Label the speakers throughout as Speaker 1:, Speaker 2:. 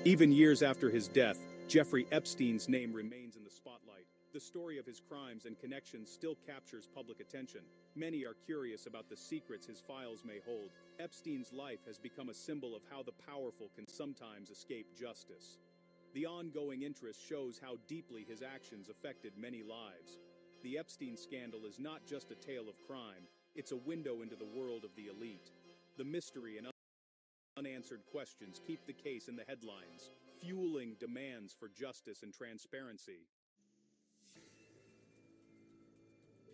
Speaker 1: Even years after his death, Jeffrey Epstein's name remains in the spotlight. The story of his crimes and connections still captures public attention. Many are curious about the secrets his files may hold. Epstein's life has become a symbol of how the powerful can sometimes escape justice. The ongoing interest shows how deeply his actions affected many lives. The Epstein scandal is not just a tale of crime, it's a window into the world of the elite. The mystery and unanswered questions keep the case in the headlines, fueling demands for justice and transparency.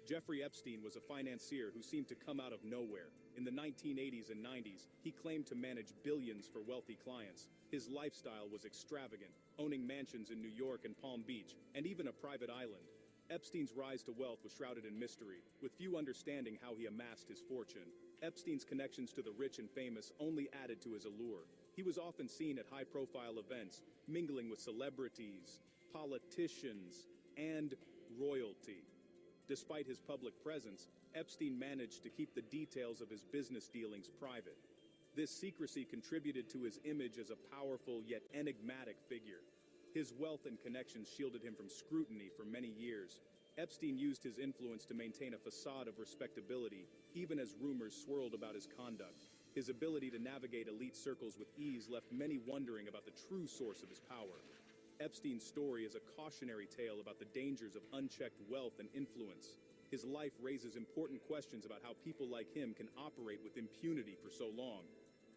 Speaker 1: Jeffrey Epstein was a financier who seemed to come out of nowhere. In the 1980s and 90s, he claimed to manage billions for wealthy clients. His lifestyle was extravagant, owning mansions in New York and Palm Beach, and even a private island. Epstein's rise to wealth was shrouded in mystery, with few understanding how he amassed his fortune. Epstein's connections to the rich and famous only added to his allure. He was often seen at high-profile events, mingling with celebrities, politicians, and royalty. Despite his public presence, Epstein managed to keep the details of his business dealings private. This secrecy contributed to his image as a powerful yet enigmatic figure. His wealth and connections shielded him from scrutiny for many years. Epstein used his influence to maintain a facade of respectability, even as rumors swirled about his conduct. His ability to navigate elite circles with ease left many wondering about the true source of his power. Epstein's story is a cautionary tale about the dangers of unchecked wealth and influence. His life raises important questions about how people like him can operate with impunity for so long.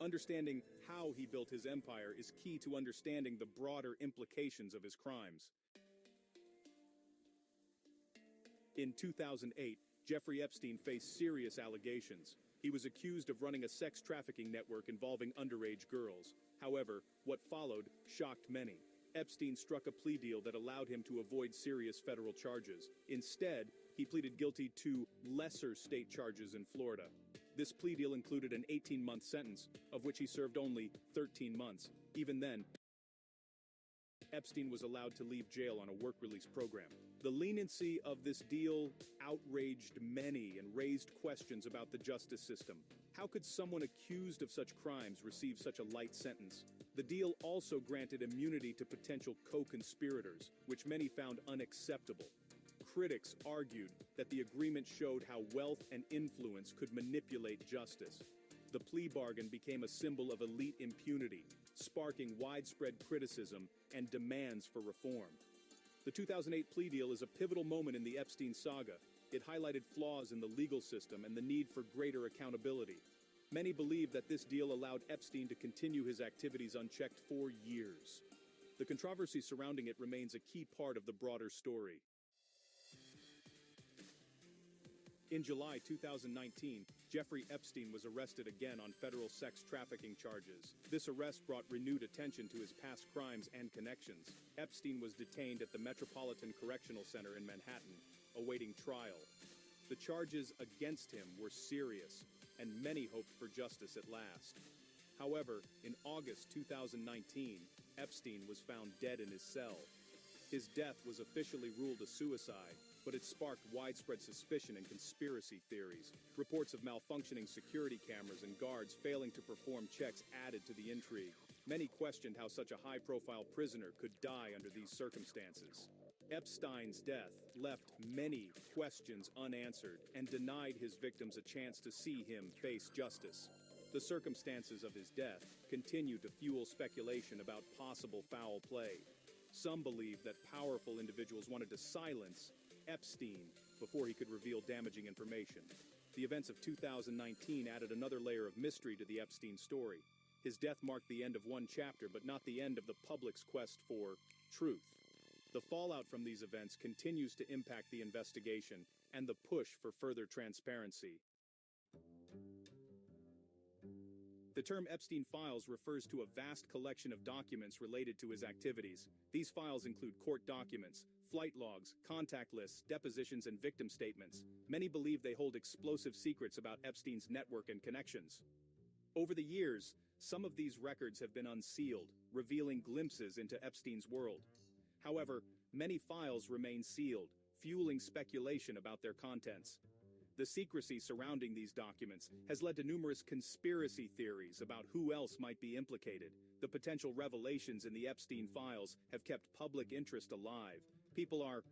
Speaker 1: Understanding how he built his empire is key to understanding the broader implications of his crimes. In 2008, Jeffrey Epstein faced serious allegations. He was accused of running a sex trafficking network involving underage girls. However, what followed shocked many. Epstein struck a plea deal that allowed him to avoid serious federal charges. Instead, he pleaded guilty to lesser state charges in Florida. This plea deal included an 18-month sentence, of which he served only 13 months. Even then, Epstein was allowed to leave jail on a work release program. The leniency of this deal outraged many and raised questions about the justice system. How could someone accused of such crimes receive such a light sentence? The deal also granted immunity to potential co-conspirators, which many found unacceptable. Critics argued that the agreement showed how wealth and influence could manipulate justice. The plea bargain became a symbol of elite impunity, sparking widespread criticism and demands for reform. The 2008 plea deal is a pivotal moment in the Epstein saga. It highlighted flaws in the legal system and the need for greater accountability. Many believe that this deal allowed Epstein to continue his activities unchecked for years. The controversy surrounding it remains a key part of the broader story. In July 2019, Jeffrey Epstein was arrested again on federal sex trafficking charges. This arrest brought renewed attention to his past crimes and connections. Epstein was detained at the Metropolitan Correctional Center in Manhattan, awaiting trial. The charges against him were serious, and many hoped for justice at last. However, in August 2019, Epstein was found dead in his cell. His death was officially ruled a suicide, but it sparked widespread suspicion and conspiracy theories. Reports of malfunctioning security cameras and guards failing to perform checks added to the intrigue. Many questioned how such a high-profile prisoner could die under these circumstances. Epstein's death left many questions unanswered and denied his victims a chance to see him face justice. The circumstances of his death continue to fuel speculation about possible foul play. Some believe that powerful individuals wanted to silence Epstein before he could reveal damaging information. The events of 2019 added another layer of mystery to the Epstein story. His death marked the end of one chapter, but not the end of the public's quest for truth. The fallout from these events continues to impact the investigation and the push for further transparency. The term Epstein files refers to a vast collection of documents related to his activities. These files include court documents, flight logs, contact lists, depositions, and victim statements. Many believe they hold explosive secrets about Epstein's network and connections. Over the years, some of these records have been unsealed, revealing glimpses into Epstein's world. However, many files remain sealed, fueling speculation about their contents. The secrecy surrounding these documents has led to numerous conspiracy theories about who else might be implicated. The potential revelations in the Epstein files have kept public interest alive. People are,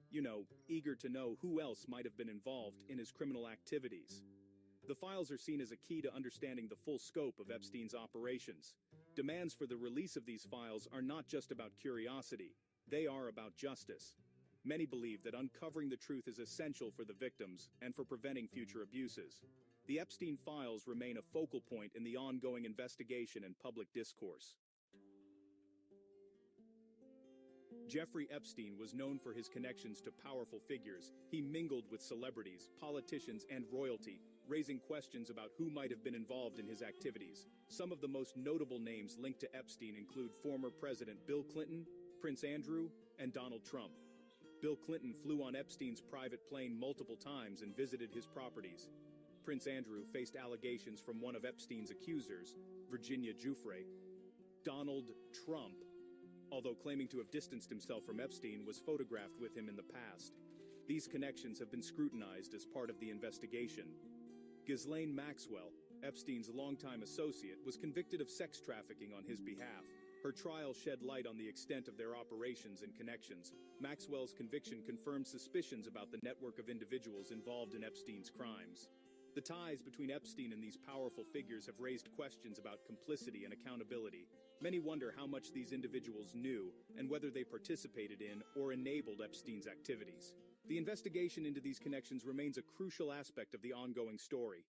Speaker 1: eager to know who else might have been involved in his criminal activities. The files are seen as a key to understanding the full scope of Epstein's operations. Demands for the release of these files are not just about curiosity, they are about justice. Many believe that uncovering the truth is essential for the victims and for preventing future abuses. The Epstein files remain a focal point in the ongoing investigation and public discourse. Jeffrey Epstein was known for his connections to powerful figures. He mingled with celebrities, politicians, and royalty, raising questions about who might have been involved in his activities. Some of the most notable names linked to Epstein include former President Bill Clinton, Prince Andrew, and Donald Trump. Bill Clinton flew on Epstein's private plane multiple times and visited his properties. Prince Andrew faced allegations from one of Epstein's accusers, Virginia Giuffre. Donald Trump, although claiming to have distanced himself from Epstein, was photographed with him in the past. These connections have been scrutinized as part of the investigation. Ghislaine Maxwell, Epstein's longtime associate, was convicted of sex trafficking on his behalf. Her trial shed light on the extent of their operations and connections. Maxwell's conviction confirmed suspicions about the network of individuals involved in Epstein's crimes. The ties between Epstein and these powerful figures have raised questions about complicity and accountability. Many wonder how much these individuals knew and whether they participated in or enabled Epstein's activities. The investigation into these connections remains a crucial aspect of the ongoing story.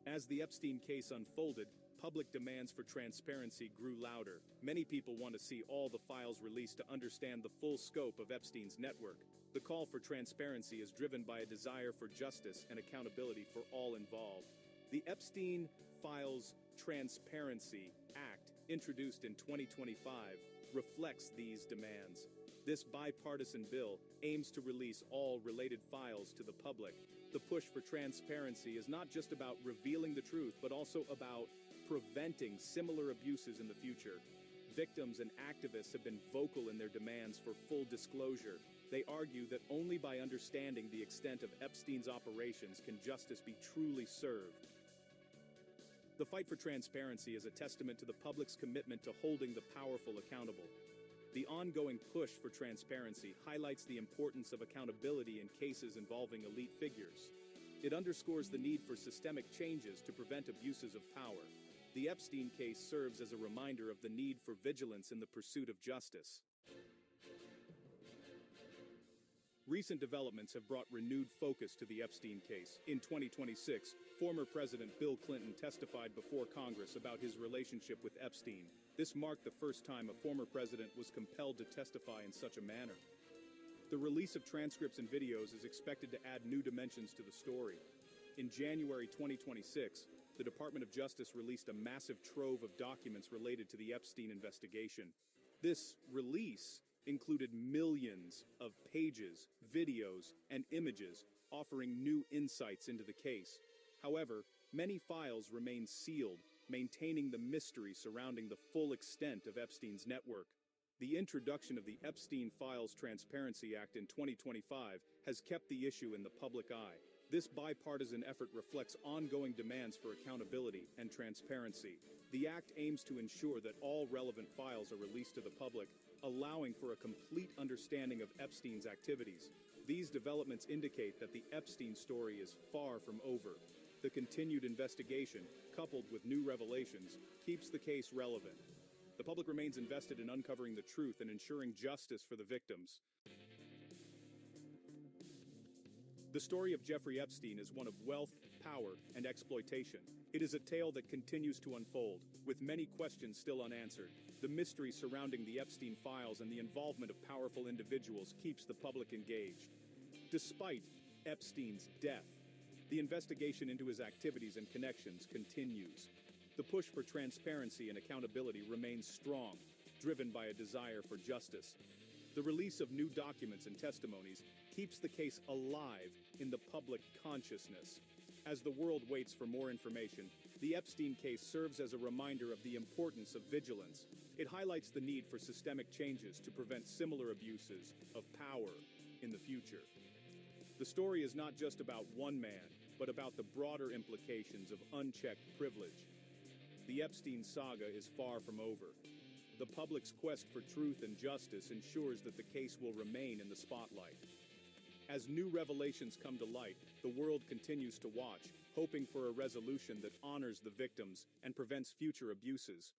Speaker 1: As the Epstein case unfolded, public demands for transparency grew louder. Many people want to see all the files released to understand the full scope of Epstein's network. The call for transparency is driven by a desire for justice and accountability for all involved. The Epstein Files Transparency Act, introduced in 2025, reflects these demands. This bipartisan bill aims to release all related files to the public. The push for transparency is not just about revealing the truth, but also about preventing similar abuses in the future. Victims and activists have been vocal in their demands for full disclosure. They argue that only by understanding the extent of Epstein's operations can justice be truly served. The fight for transparency is a testament to the public's commitment to holding the powerful accountable. The ongoing push for transparency highlights the importance of accountability in cases involving elite figures. It underscores the need for systemic changes to prevent abuses of power. The Epstein case serves as a reminder of the need for vigilance in the pursuit of justice. Recent developments have brought renewed focus to the Epstein case. In 2026, former President Bill Clinton testified before Congress about his relationship with Epstein. This marked the first time a former president was compelled to testify in such a manner. The release of transcripts and videos is expected to add new dimensions to the story. In January 2026, the Department of Justice released a massive trove of documents related to the Epstein investigation. This release included millions of pages, videos, and images offering new insights into the case. However, many files remain sealed, maintaining the mystery surrounding the full extent of Epstein's network. The introduction of the Epstein Files Transparency Act in 2025 has kept the issue in the public eye. This bipartisan effort reflects ongoing demands for accountability and transparency. The act aims to ensure that all relevant files are released to the public, allowing for a complete understanding of Epstein's activities. These developments indicate that the Epstein story is far from over. The continued investigation, coupled with new revelations, keeps the case relevant. The public remains invested in uncovering the truth and ensuring justice for the victims. The story of Jeffrey Epstein is one of wealth, power, and exploitation. It is a tale that continues to unfold, with many questions still unanswered. The mystery surrounding the Epstein files and the involvement of powerful individuals keeps the public engaged. Despite Epstein's death, the investigation into his activities and connections continues. The push for transparency and accountability remains strong, driven by a desire for justice. The release of new documents and testimonies keeps the case alive in the public consciousness. As the world waits for more information, the Epstein case serves as a reminder of the importance of vigilance. It highlights the need for systemic changes to prevent similar abuses of power in the future. The story is not just about one man, but about the broader implications of unchecked privilege. The Epstein saga is far from over. The public's quest for truth and justice ensures that the case will remain in the spotlight. As new revelations come to light, the world continues to watch, hoping for a resolution that honors the victims and prevents future abuses.